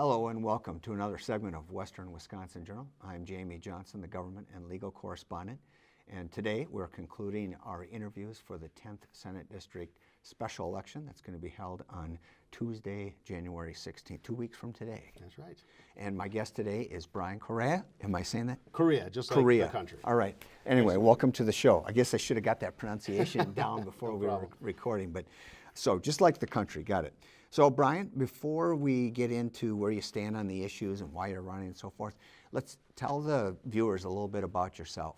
Hello and welcome to another segment of Western Wisconsin Journal. I'm Jamie Johnson, the government and legal correspondent, and today we're concluding our interviews for the 10th Senate District special election that's going to be held on Tuesday, January 16th, 2 weeks from today. That's right. And my guest today is Brian Corriea. Am I saying that? Corriea, just like Corriea. the country. All right. Anyway, welcome to the show. I guess I should have got that pronunciation down before we were recording, but so just like the country, got it. So Brian, before we get into where you stand on the issues and why you're running and so forth, let's tell the viewers a little bit about yourself.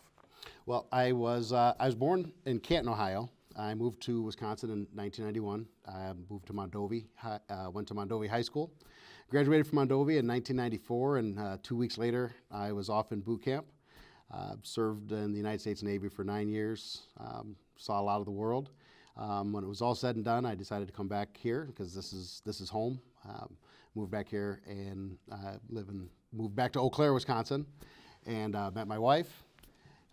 Well, I was born in Canton, Ohio. I moved to Wisconsin in 1991. I moved to Mondovi, went to Mondovi High School, graduated from Mondovi in 1994, and 2 weeks later, I was off in boot camp. Served in the United States Navy for 9 years, saw a lot of the world. When it was all said and done, I decided to come back here because this is home. Moved back here and moved back to Eau Claire, Wisconsin, and met my wife.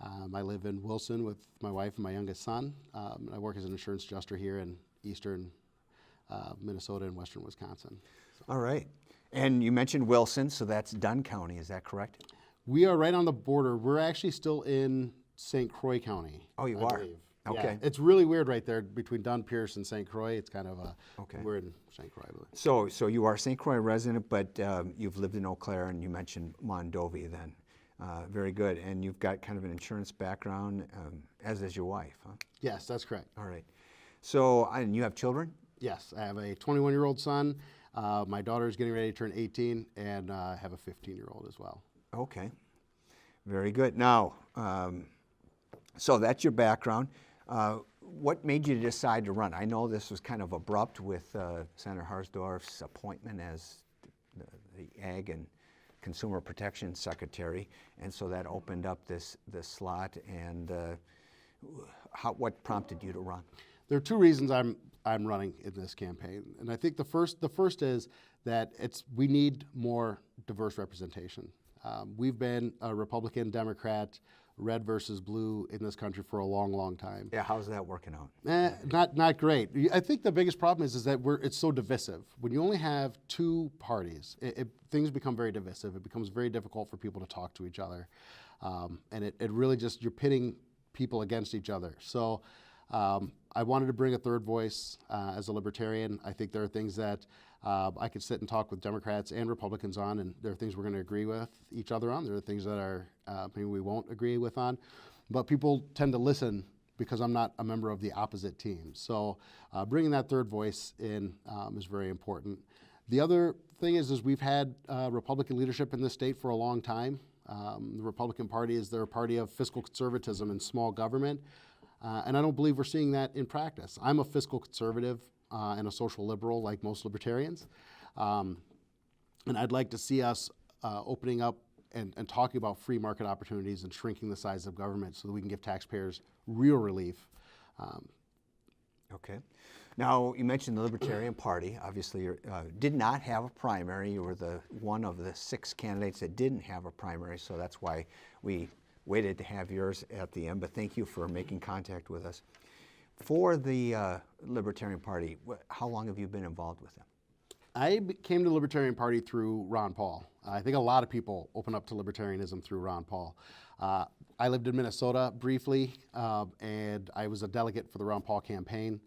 I live in Wilson with my wife and my youngest son. I work as an insurance adjuster here in eastern Minnesota and western Wisconsin. So. All right. And you mentioned Wilson, so that's Dunn County, is that correct? We are right on the border. We're actually still in St. Croix County. Oh, you I are? believe. Okay. Yeah, it's really weird right there between Dunn, Pierce, and St. Croix. It's kind of we're in St. Croix, I believe. So you are a St. Croix resident, but you've lived in Eau Claire, and you mentioned Mondovi then. Very good. And you've got kind of an insurance background, as is your wife, huh? Yes, that's correct. All right. So, and you have children? Yes, I have a 21-year-old son. My daughter is getting ready to turn 18, and I have a 15-year-old as well. Okay. Very good. Now, so that's your background. What made you decide to run? I know this was kind of abrupt with Senator Harsdorf's appointment as the Ag and Consumer Protection Secretary, and so that opened up this slot. And what prompted you to run? There are two reasons I'm running in this campaign, and I think the first is that we need more diverse representation. We've been a Republican, Democrat, red versus blue in this country for a long, long time. Yeah, how's that working out? Not great. I think the biggest problem is that it's so divisive. When you only have two parties, things become very divisive. It becomes very difficult for people to talk to each other, and it really just you're pitting people against each other. So I wanted to bring a third voice as a libertarian. I think there are things that I could sit and talk with Democrats and Republicans on, and there are things we're going to agree with each other on. There are things that are maybe we won't agree with on, but people tend to listen because I'm not a member of the opposite team. So bringing that third voice in is very important. The other thing is we've had Republican leadership in this state for a long time. The Republican Party they're a party of fiscal conservatism and small government, and I don't believe we're seeing that in practice. I'm a fiscal conservative and a social liberal like most libertarians. And I'd like to see us opening up and talking about free market opportunities and shrinking the size of government so that we can give taxpayers real relief. Okay. Now, you mentioned the Libertarian Party. Obviously, you did not have a primary. You were one of the 6 candidates that didn't have a primary, so that's why we waited to have yours at the end. But thank you for making contact with us. For the Libertarian Party, how long have you been involved with them? I came to the Libertarian Party through Ron Paul. I think a lot of people open up to libertarianism through Ron Paul. I lived in Minnesota briefly, and I was a delegate for the Ron Paul campaign.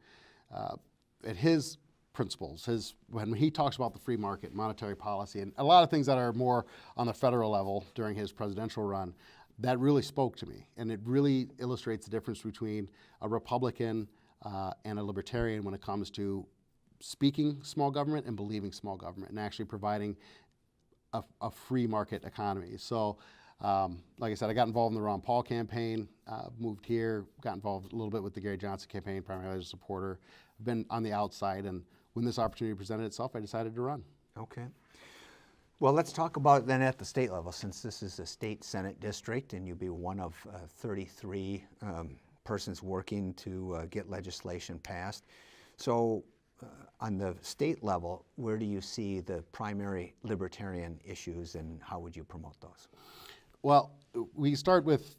And his principles, when he talks about the free market, monetary policy, and a lot of things that are more on the federal level during his presidential run, that really spoke to me, and it really illustrates the difference between a Republican and a Libertarian when it comes to speaking small government and believing small government and actually providing a free market economy. So, like I said, I got involved in the Ron Paul campaign, moved here, got involved a little bit with the Gary Johnson campaign, primarily as a supporter. I've been on the outside, and when this opportunity presented itself, I decided to run. Okay. Well, let's talk about then at the state level, since this is a state Senate district and you'll be one of 33 persons working to get legislation passed. So on the state level, where do you see the primary libertarian issues and how would you promote those? Well, let's start with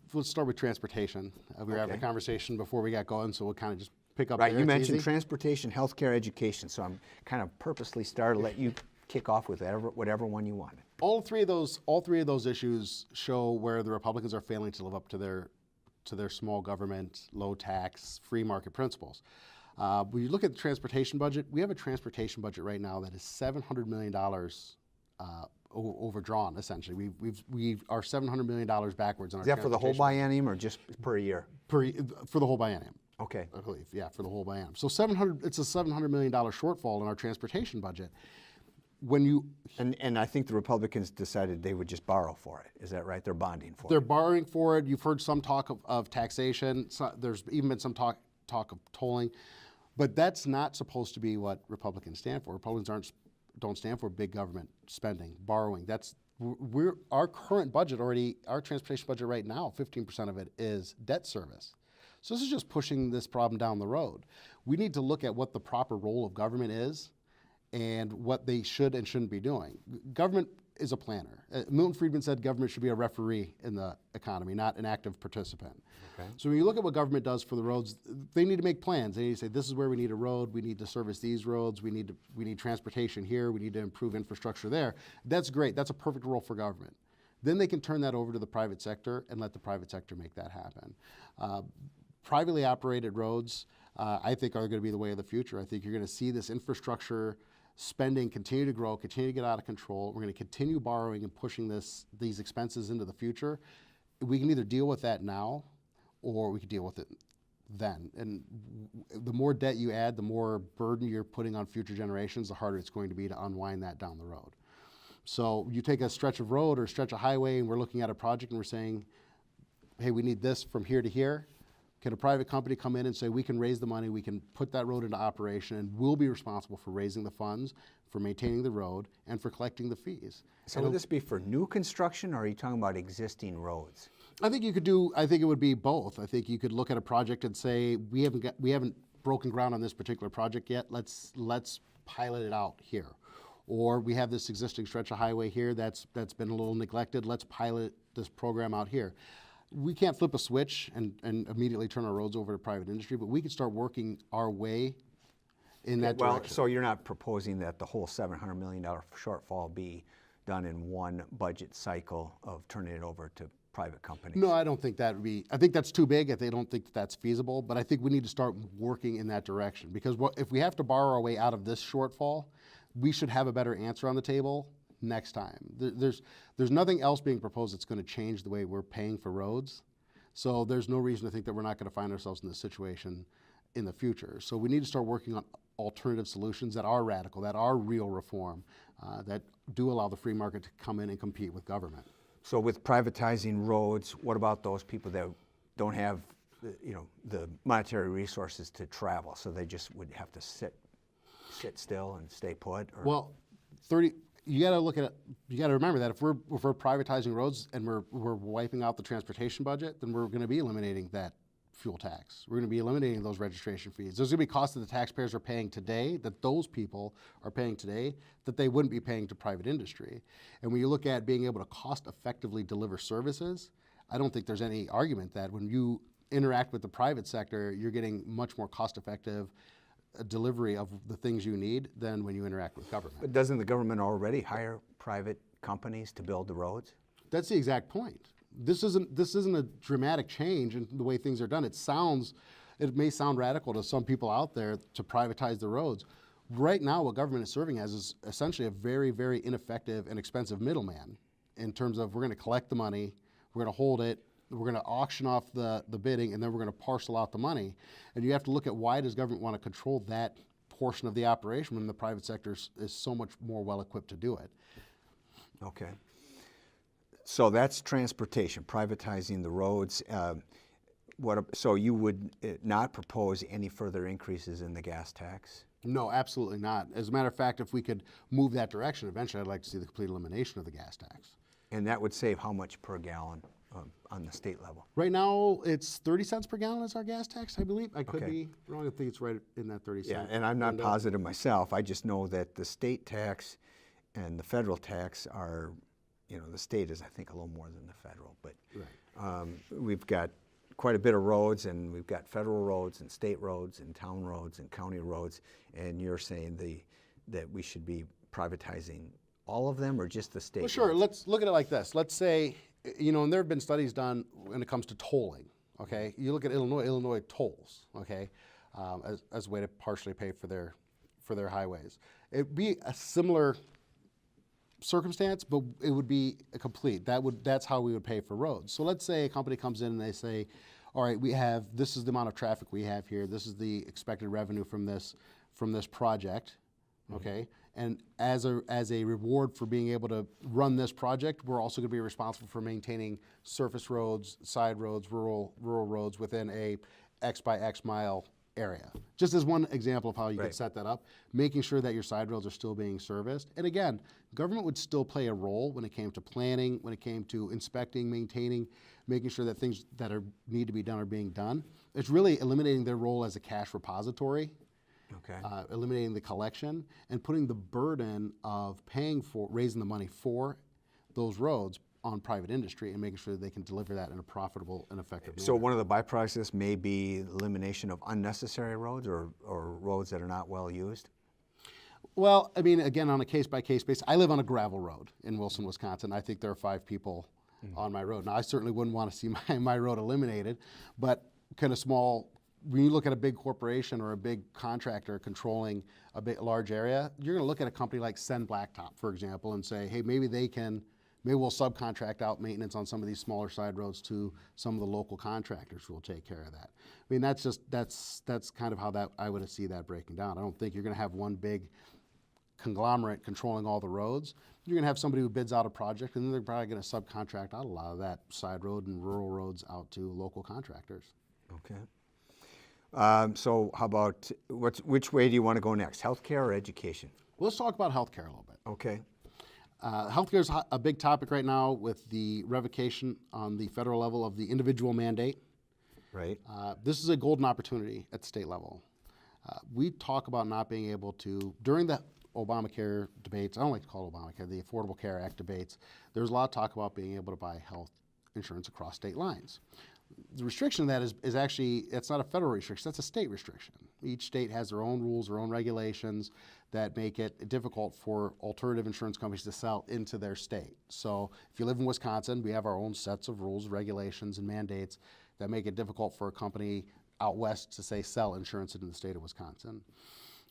transportation. We were having a conversation before we got going, so we'll kind of just pick up right, there. you mentioned transportation, healthcare, education, so I'm kind of purposely started to let you kick off with whatever one you want. All three of those issues show where the Republicans are failing to live up to their small government, low tax, free market principles. When you look at the transportation budget, we have a transportation budget right now that is $700 million overdrawn. Essentially, we are $700 million backwards on our. Is that for the whole biennium or just per year? for the whole biennium? Okay. I believe, yeah, for the whole biennium. So it's a $700 million shortfall in our transportation budget. When you And I think the Republicans decided they would just borrow for it. Is that right? They're bonding for they're it. borrowing for it. You've heard some talk of taxation. There's even been some talk of tolling, but that's not supposed to be what Republicans stand for. Republicans don't stand for big government spending, borrowing. Our current budget already, our transportation budget right now, 15% of it is debt service. So this is just pushing this problem down the road. We need to look at what the proper role of government is and what they should and shouldn't be doing. Government is a planner. Milton Friedman said government should be a referee in the economy, not an active participant. Okay. So when you look at what government does for the roads, they need to make plans. They need to say, this is where we need a road, we need to service these roads, we need transportation here, we need to improve infrastructure there. That's great, that's a perfect role for government. Then they can turn that over to the private sector and let the private sector make that happen. Privately operated roads, I think, are going to be the way of the future. I think you're going to see this infrastructure spending continue to grow, continue to get out of control. We're going to continue borrowing and pushing these expenses into the future. We can either deal with that now, or we can deal with it then. And the more debt you add, the more burden you're putting on future generations, the harder it's going to be to unwind that down the road. So you take a stretch of road or a stretch of highway, and we're looking at a project and we're saying, hey, we need this from here to here. Can a private company come in and say, we can raise the money, we can put that road into operation, and we'll be responsible for raising the funds, for maintaining the road, and for collecting the fees? So would this be for new construction, or are you talking about existing roads? I think it would be both. I think you could look at a project and say, we haven't broken ground on this particular project yet, let's pilot it out here. Or we have this existing stretch of highway here that's been a little neglected, let's pilot this program out here. We can't flip a switch and immediately turn our roads over to private industry, but we can start working our way in that direction. So you're not proposing that the whole $700 million shortfall be done in one budget cycle of turning it over to private companies? No, I don't think that would be, I think that's too big. I don't think that's feasible, but I think we need to start working in that direction, because if we have to borrow our way out of this shortfall, we should have a better answer on the table next time. There's nothing else being proposed that's going to change the way we're paying for roads. So there's no reason to think that we're not going to find ourselves in this situation in the future. So we need to start working on alternative solutions that are radical, that are real reform, that do allow the free market to come in and compete with government. So with privatizing roads, what about those people that don't have, the monetary resources to travel, so they just would have to sit still and stay put? Or? Well, you got to look at it. You got to remember that if we're privatizing roads and we're wiping out the transportation budget, then we're going to be eliminating that fuel tax. We're going to be eliminating those registration fees. There's going to be costs that the taxpayers are paying today, that those people are paying today, that they wouldn't be paying to private industry. And when you look at being able to cost effectively deliver services, I don't think there's any argument that when you interact with the private sector, you're getting much more cost effective delivery of the things you need than when you interact with government. But doesn't the government already hire private companies to build the roads? That's the exact point. This isn't a dramatic change in the way things are done. It may sound radical to some people out there to privatize the roads. Right now, what government is serving as is essentially a very, very ineffective and expensive middleman in terms of we're going to collect the money, we're going to hold it, we're going to auction off the bidding, and then we're going to parcel out the money. And you have to look at, why does government want to control that portion of the operation when the private sector is so much more well-equipped to do it? Okay. So that's transportation, privatizing the roads. So you would not propose any further increases in the gas tax? No, absolutely not. As a matter of fact, if we could move that direction, eventually I'd like to see the complete elimination of the gas tax. And that would save how much per gallon on the state level? Right now, it's 30 cents per gallon is our gas tax, I believe. I could Okay. be wrong. I think it's right in that 30 cents. Yeah, and I'm not positive myself. I just know that the state tax and the federal tax are, the state is, I think, a little more than the federal. But Right. We've got quite a bit of roads, and we've got federal roads and state roads and town roads and county roads, and you're saying that we should be privatizing all of them or just the state? Well, sure. roads? Let's look at it like this. Let's say, and there have been studies done when it comes to tolling. Okay, you look at Illinois. Illinois tolls. Okay, as a way to partially pay for their highways. It'd be a similar circumstance, but it would be a complete. That's how we would pay for roads. So let's say a company comes in and they say, all right, this is the amount of traffic we have here. This is the expected revenue from this project. Okay, and as a reward for being able to run this project, we're also going to be responsible for maintaining surface roads, side roads, rural roads within a X by X mile area. Just as one example of how you could set that up, making sure that your side roads are still being serviced. And again, government would still play a role when it came to planning, when it came to inspecting, maintaining, making sure that things that need to be done are being done. It's really eliminating their role as a cash repository. Okay. Eliminating the collection and putting the burden of raising the money for those roads on private industry and making sure that they can deliver that in a profitable and effective manner. So one of the byproducts of this may be elimination of unnecessary roads or roads that are not well used? Well, I mean, again, on a case-by-case basis, I live on a gravel road in Wilson, Wisconsin. I think there are 5 people on my road. Now, I certainly wouldn't want to see my road eliminated, but kind of small. When you look at a big corporation or a big contractor controlling a large area, you're going to look at a company like Sen Blacktop, for example, and say, hey, maybe we'll subcontract out maintenance on some of these smaller side roads to some of the local contractors who will take care of that. I mean, that's kind of how I would see that breaking down. I don't think you're going to have one big conglomerate controlling all the roads. You're going to have somebody who bids out a project, and then they're probably going to subcontract out a lot of that side road and rural roads out to local contractors. Okay. So how about, which way do you want to go next, healthcare or education? Well, let's talk about healthcare a little bit. Okay. Healthcare is a big topic right now with the revocation on the federal level of the individual mandate. Right. This is a golden opportunity at the state level. We talk about not being able to, during the Obamacare debates, I don't like to call it Obamacare, the Affordable Care Act debates, there's a lot of talk about being able to buy health insurance across state lines. The restriction of that is actually, it's not a federal restriction, that's a state restriction. Each state has their own rules, their own regulations that make it difficult for alternative insurance companies to sell into their state. So if you live in Wisconsin, we have our own sets of rules, regulations, and mandates that make it difficult for a company out west to say sell insurance into the state of Wisconsin.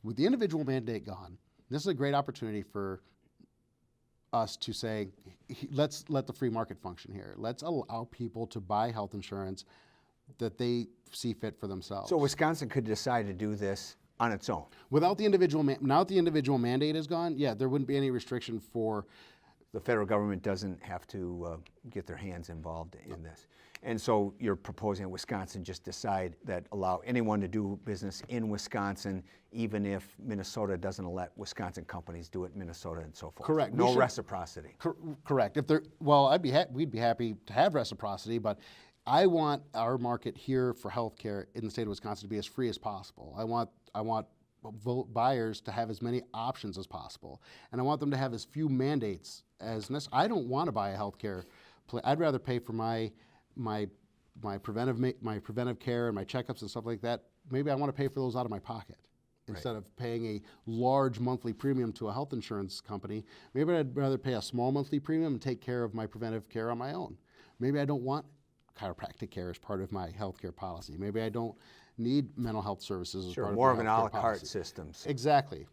With the individual mandate gone, this is a great opportunity for us to say, let's let the free market function here. Let's allow people to buy health insurance that they see fit for themselves. So Wisconsin could decide to do this on its own? Without the individual, now that the individual mandate is gone, yeah, there wouldn't be any restriction for. The federal government doesn't have to get their hands involved in this. And so you're proposing Wisconsin just decide that allow anyone to do business in Wisconsin, even if Minnesota doesn't let Wisconsin companies do it in Minnesota and so forth. Correct. No reciprocity. Correct. If there, well, we'd be happy to have reciprocity, but I want our market here for healthcare in the state of Wisconsin to be as free as possible. I want buyers to have as many options as possible, and I want them to have as few mandates as necessary. I don't want to buy a healthcare plan. I'd rather pay for my preventive care and my checkups and stuff like that. Maybe I want to pay for those out of my pocket instead of paying a large monthly premium to a health insurance company. Maybe I'd rather pay a small monthly premium and take care of my preventive care on my own. Maybe I don't want chiropractic care as part of my healthcare policy. Maybe I don't need mental health services as part of my healthcare policy. More of an a la carte system. Exactly.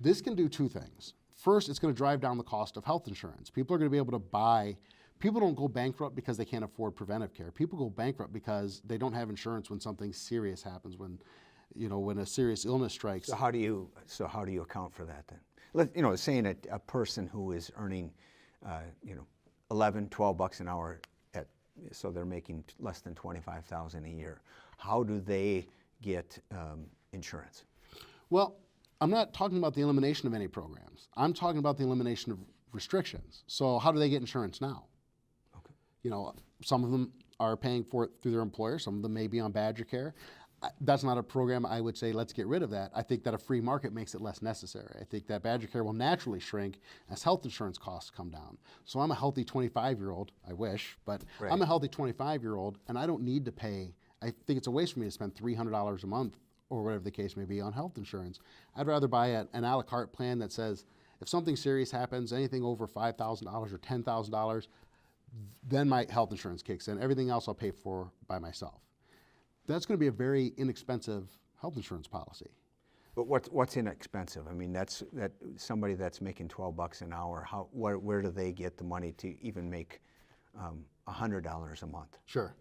This can do two things. First, it's going to drive down the cost of health insurance. People are going to be able to buy. People don't go bankrupt because they can't afford preventive care. People go bankrupt because they don't have insurance when something serious happens, when a serious illness strikes. So how do you account for that then? Saying a person who is earning, $11, $12 an hour, so they're making less than $25,000 a year. How do they get insurance? Well, I'm not talking about the elimination of any programs. I'm talking about the elimination of restrictions. So how do they get insurance now? Okay. Some of them are paying for it through their employer. Some of them may be on Badger Care. That's not a program I would say let's get rid of that. I think that a free market makes it less necessary. I think that Badger Care will naturally shrink as health insurance costs come down. So I'm a healthy 25-year-old, I wish, but I'm a healthy 25-year-old and I don't need to pay. I think it's a waste for me to spend $300 a month or whatever the case may be on health insurance. I'd rather buy an a la carte plan that says, If something serious happens, anything over $5,000 or $10,000, then my health insurance kicks in. Everything else I'll pay for by myself. That's going to be a very inexpensive health insurance policy. But what's inexpensive? I mean, that somebody that's making $12 an hour, where do they get the money to even make $100 a month? Sure.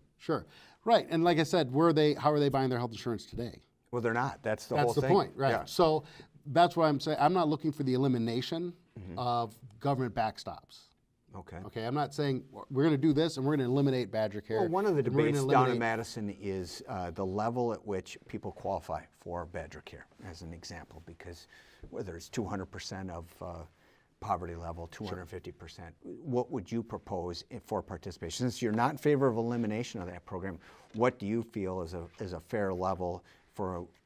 Right, and like I said, how are they buying their health insurance today? Well, they're not. That's the whole thing. That's the point, right? Yeah. So that's why I'm saying I'm not looking for the elimination of government backstops. Okay, I'm not saying we're going to do this and we're going to eliminate Badger Care. Well, one of the debates down in Madison is the level at which people qualify for Badger Care, as an example, because whether it's 200% of poverty level, 250%, what would you propose for participation? Since you're not in favor of elimination of that program, what do you feel is a fair level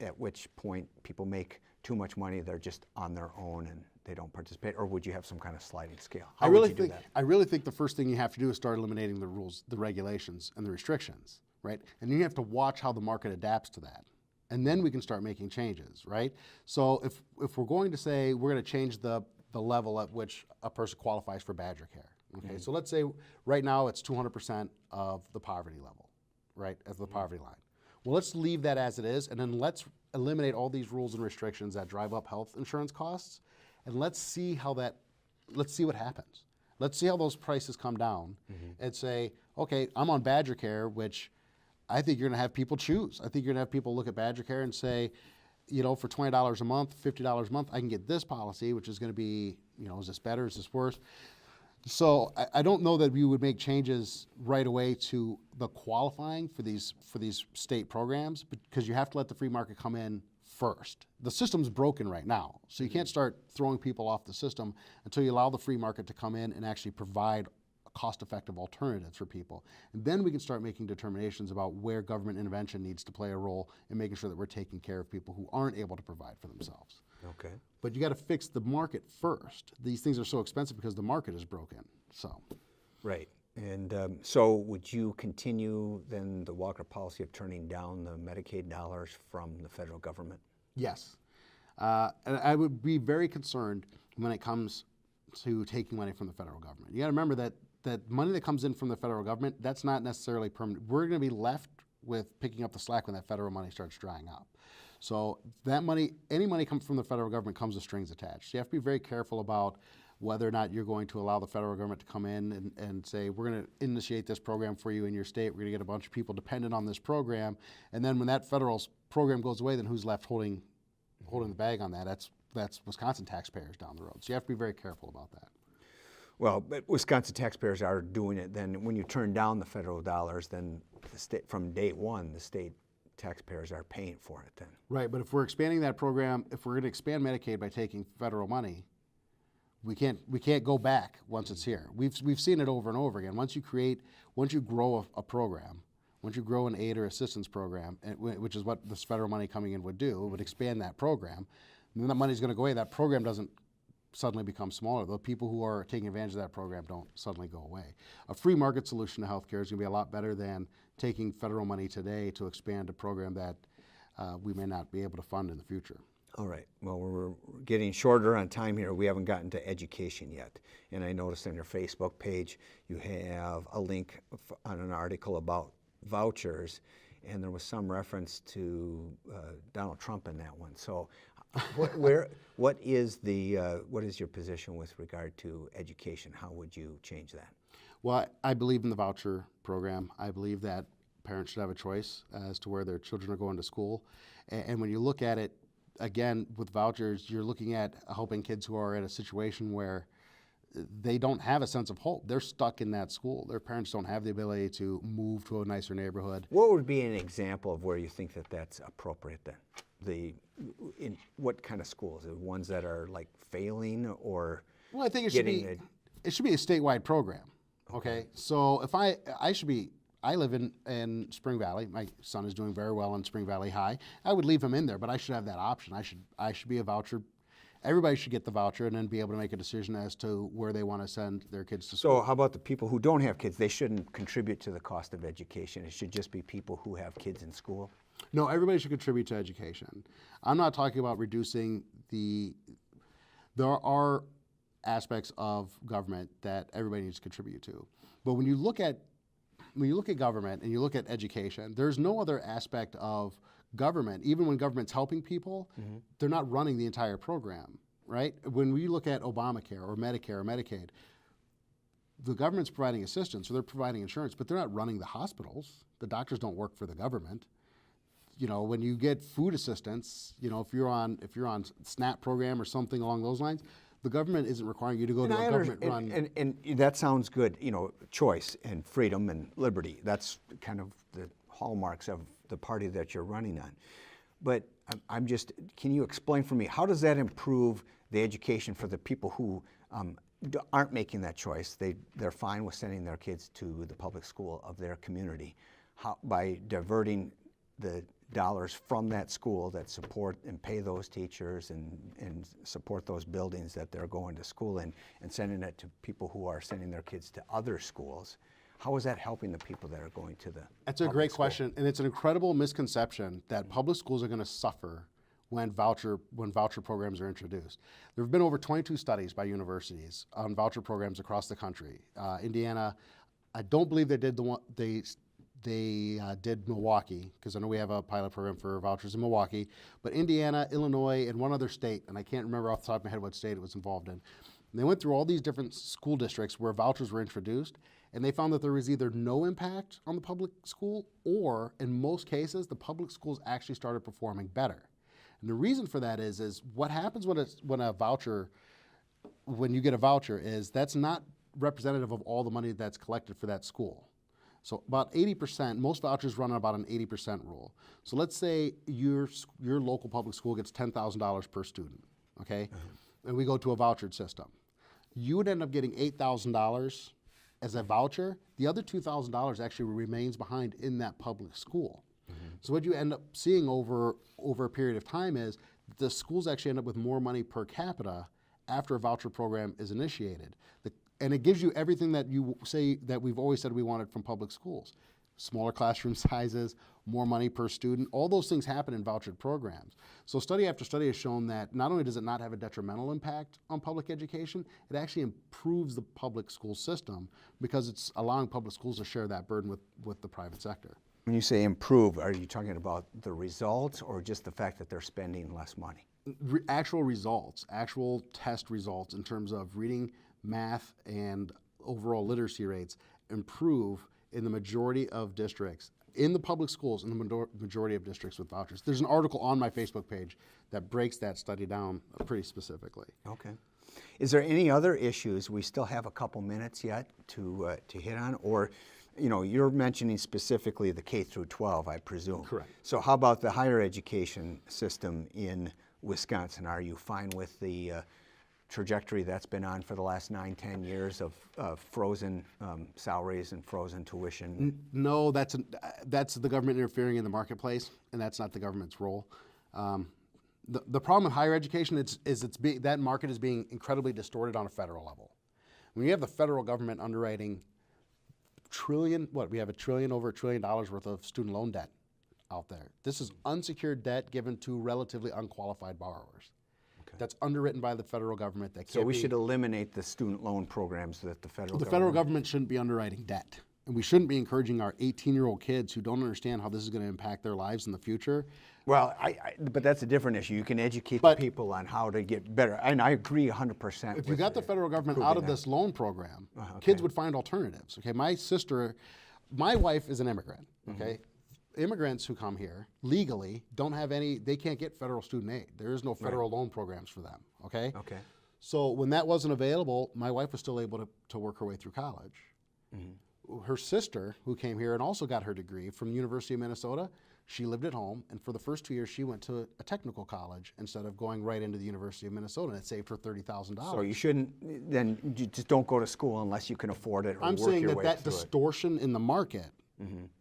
at which point people make too much money, they're just on their own and they don't participate, or would you have some kind of sliding scale? How would you do that? I really think the first thing you have to do is start eliminating the rules, the regulations, and the restrictions, right? And you have to watch how the market adapts to that. And then we can start making changes, right? So if we're going to say we're going to change the level at which a person qualifies for Badger Care, okay? So let's say right now it's 200% of the poverty level, right, as the poverty line. Well, let's leave that as it is, and then let's eliminate all these rules and restrictions that drive up health insurance costs, and let's see what happens. Let's see how those prices come down and say, okay, I'm on Badger Care, which I think you're gonna have people choose. I think you're gonna have people look at Badger Care and say, you know, for $20 a month, $50 a month, I can get this policy, which is gonna be, you know, is this better, is this worse? So I don't know that we would make changes right away to the qualifying for these state programs, because you have to let the free market come in first. The system's broken right now, so you can't start throwing people off the system until you allow the free market to come in and actually provide cost-effective alternatives for people. And then we can start making determinations about where government intervention needs to play a role in making sure that we're taking care of people who aren't able to provide for themselves. Okay. But you got to fix the market first. These things are so expensive because the market is broken. So. Right. And so would you continue then the Walker policy of turning down the Medicaid dollars from the federal government? Yes. And I would be very concerned when it comes to taking money from the federal government. You got to remember that money that comes in from the federal government, that's not necessarily permanent. We're going to be left with picking up the slack when that federal money starts drying up. So that money, any money comes from the federal government comes with strings attached. So you have to be very careful about whether or not you're going to allow the federal government to come in and say, we're going to initiate this program for you in your state. We're going to get a bunch of people dependent on this program. And then when that federal program goes away, then who's left holding the bag on that? That's Wisconsin taxpayers down the road. So you have to be very careful about that. Well, but Wisconsin taxpayers are doing it. Then when you turn down the federal dollars, then the state, from day one, the state taxpayers are paying for it then. Right, but if we're expanding that program, if we're going to expand Medicaid by taking federal money, we can't go back once it's here. We've seen it over and over again. Once you grow a program, once you grow an aid or assistance program, which is what this federal money coming in would do, it would expand that program, and then that money's going to go away. That program doesn't suddenly become smaller. The people who are taking advantage of that program don't suddenly go away. A free market solution to healthcare is going to be a lot better than taking federal money today to expand a program that we may not be able to fund in the future. All right. Well, we're getting shorter on time here. We haven't gotten to education yet. And I noticed on your Facebook page you have a link on an article about vouchers, and there was some reference to Donald Trump in that one. So what is your position with regard to education? How would you change that? Well, I believe in the voucher program. I believe that parents should have a choice as to where their children are going to school. And when you look at it, again, with vouchers, you're looking at helping kids who are in a situation where they don't have a sense of hope. They're stuck in that school. Their parents don't have the ability to move to a nicer neighborhood. What would be an example of where you think that that's appropriate then? In what kind of schools? The ones that are like failing, or well, I think it should be a statewide program. Okay, so if I live in Spring Valley. My son is doing very well in Spring Valley High. I would leave him in there, but I should have that option. I should be a voucher. Everybody should get the voucher and then be able to make a decision as to where they want to send their kids to school. So how about the people who don't have kids? They shouldn't contribute to the cost of education. It should just be people who have kids in school? No, everybody should contribute to education. I'm not talking about reducing there are aspects of government that everybody needs to contribute to. But when you look at government and you look at education, there's no other aspect of government, even when government's helping people, they're not running the entire program, right? When we look at Obamacare or Medicare or Medicaid, the government's providing assistance, or they're providing insurance, but they're not running the hospitals. The doctors don't work for the government. You know, when you get food assistance, you know, if you're on SNAP program or something along those lines, the government isn't requiring you to go to a government-run. And that sounds good, you know, choice and freedom and liberty. That's kind of the hallmarks of the party that you're running on. But I'm just, can you explain for me, how does that improve the education for the people who aren't making that choice? They're fine with sending their kids to the public school of their community. How, by diverting the dollars from that school that support and pay those teachers and support those buildings that they're going to school in, and sending it to people who are sending their kids to other schools. How is that helping the people that are going to the That's a great question, and it's an incredible misconception that public schools are going to suffer when voucher programs are introduced. There have been over 22 studies by universities on voucher programs across the country. Indiana, I don't believe they did they did Milwaukee, because I know we have a pilot program for vouchers in Milwaukee, but Indiana, Illinois, and one other state, and I can't remember off the top of my head what state it was involved in. And they went through all these different school districts where vouchers were introduced, and they found that there was either no impact on the public school, or in most cases, the public schools actually started performing better. And the reason for that is what happens when you get a voucher is that's not representative of all the money that's collected for that school. So about 80%, most vouchers run on about an 80% rule. So let's say your local public school gets $10,000 per student, okay? And we go to a vouchered system. You would end up getting $8,000 as a voucher. The other $2,000 actually remains behind in that public school. So what you end up seeing over a period of time is the schools actually end up with more money per capita after a voucher program is initiated. And it gives you everything that you say that we've always said we wanted from public schools. Smaller classroom sizes, more money per student, all those things happen in vouchered programs. So study after study has shown that not only does it not have a detrimental impact on public education, it actually improves the public school system because it's allowing public schools to share that burden with the private sector. When you say improve, are you talking about the results or just the fact that they're spending less money? Actual results, actual test results in terms of reading, math, and overall literacy rates improve in the majority of districts, in the public schools, in the majority of districts with vouchers. There's an article on my Facebook page that breaks that study down pretty specifically. Okay. Is there any other issues? We still have a couple minutes yet to hit on, or, you know, you're mentioning specifically the K through 12, I presume. Correct. So how about the higher education system in Wisconsin? Are you fine with the trajectory that's been on for the last 9-10 years of frozen salaries and frozen tuition? No, that's the government interfering in the marketplace, and that's not the government's role. The problem with higher education is that market is being incredibly distorted on a federal level. When you have the federal government underwriting we have over $1 trillion worth of student loan debt out there. This is unsecured debt given to relatively unqualified borrowers. Okay. That's underwritten by the federal government. So we should eliminate the student loan programs that the federal government... The federal government shouldn't be underwriting debt. And we shouldn't be encouraging our 18-year-old kids who don't understand how this is going to impact their lives in the future. Well, but that's a different issue. You can educate the people on how to get better. And I agree 100%. If you got the federal government out of this loan program, kids would find alternatives. Okay, my wife is an immigrant, okay? Immigrants who come here legally they can't get federal student aid. There is no federal loan programs for them, okay? Okay. So when that wasn't available, my wife was still able to work her way through college. Her sister, who came here and also got her degree from the University of Minnesota, she lived at home, and for the first 2 years, she went to a technical college instead of going right into the University of Minnesota, and it saved her $30,000. So you shouldn't, then you just don't go to school unless you can afford it or I'm work saying your that way that through distortion in the market,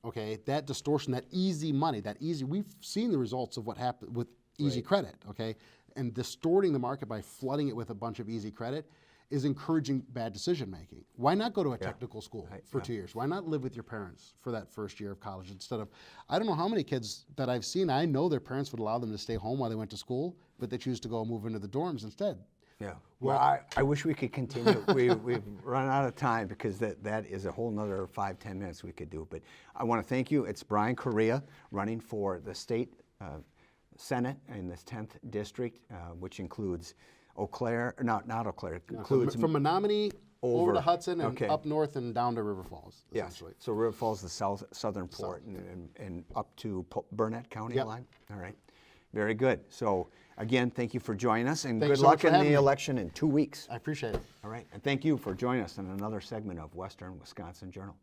okay, that distortion, that easy money, we've seen the results of what happened with easy credit, okay, and distorting the market by flooding it with a bunch of easy credit is encouraging bad decision making. Why not go to a technical school for 2 years? Why not live with your parents for that first year of college instead of, I don't know how many kids that I've seen, I know their parents would allow them to stay home while they went to school, but they choose to go move into the dorms instead. Yeah. Well, I wish we could continue. We've run out of time because that is a whole nother 5-10 minutes we could do. But I want to thank you. It's Brian Corriea running for the state Senate in this 10th district, which includes Eau Claire, not Eau Claire, includes From Menominee over to Hudson and okay. up north and down to River Falls, Yes. essentially. So River Falls, the southern port, and up to Burnett County Yep. line. All right. Very good. So again, thank you for joining us, and Thanks good so much luck for in the having me. election in 2 weeks. I appreciate it. All right. And thank you for joining us in another segment of Western Wisconsin Journal.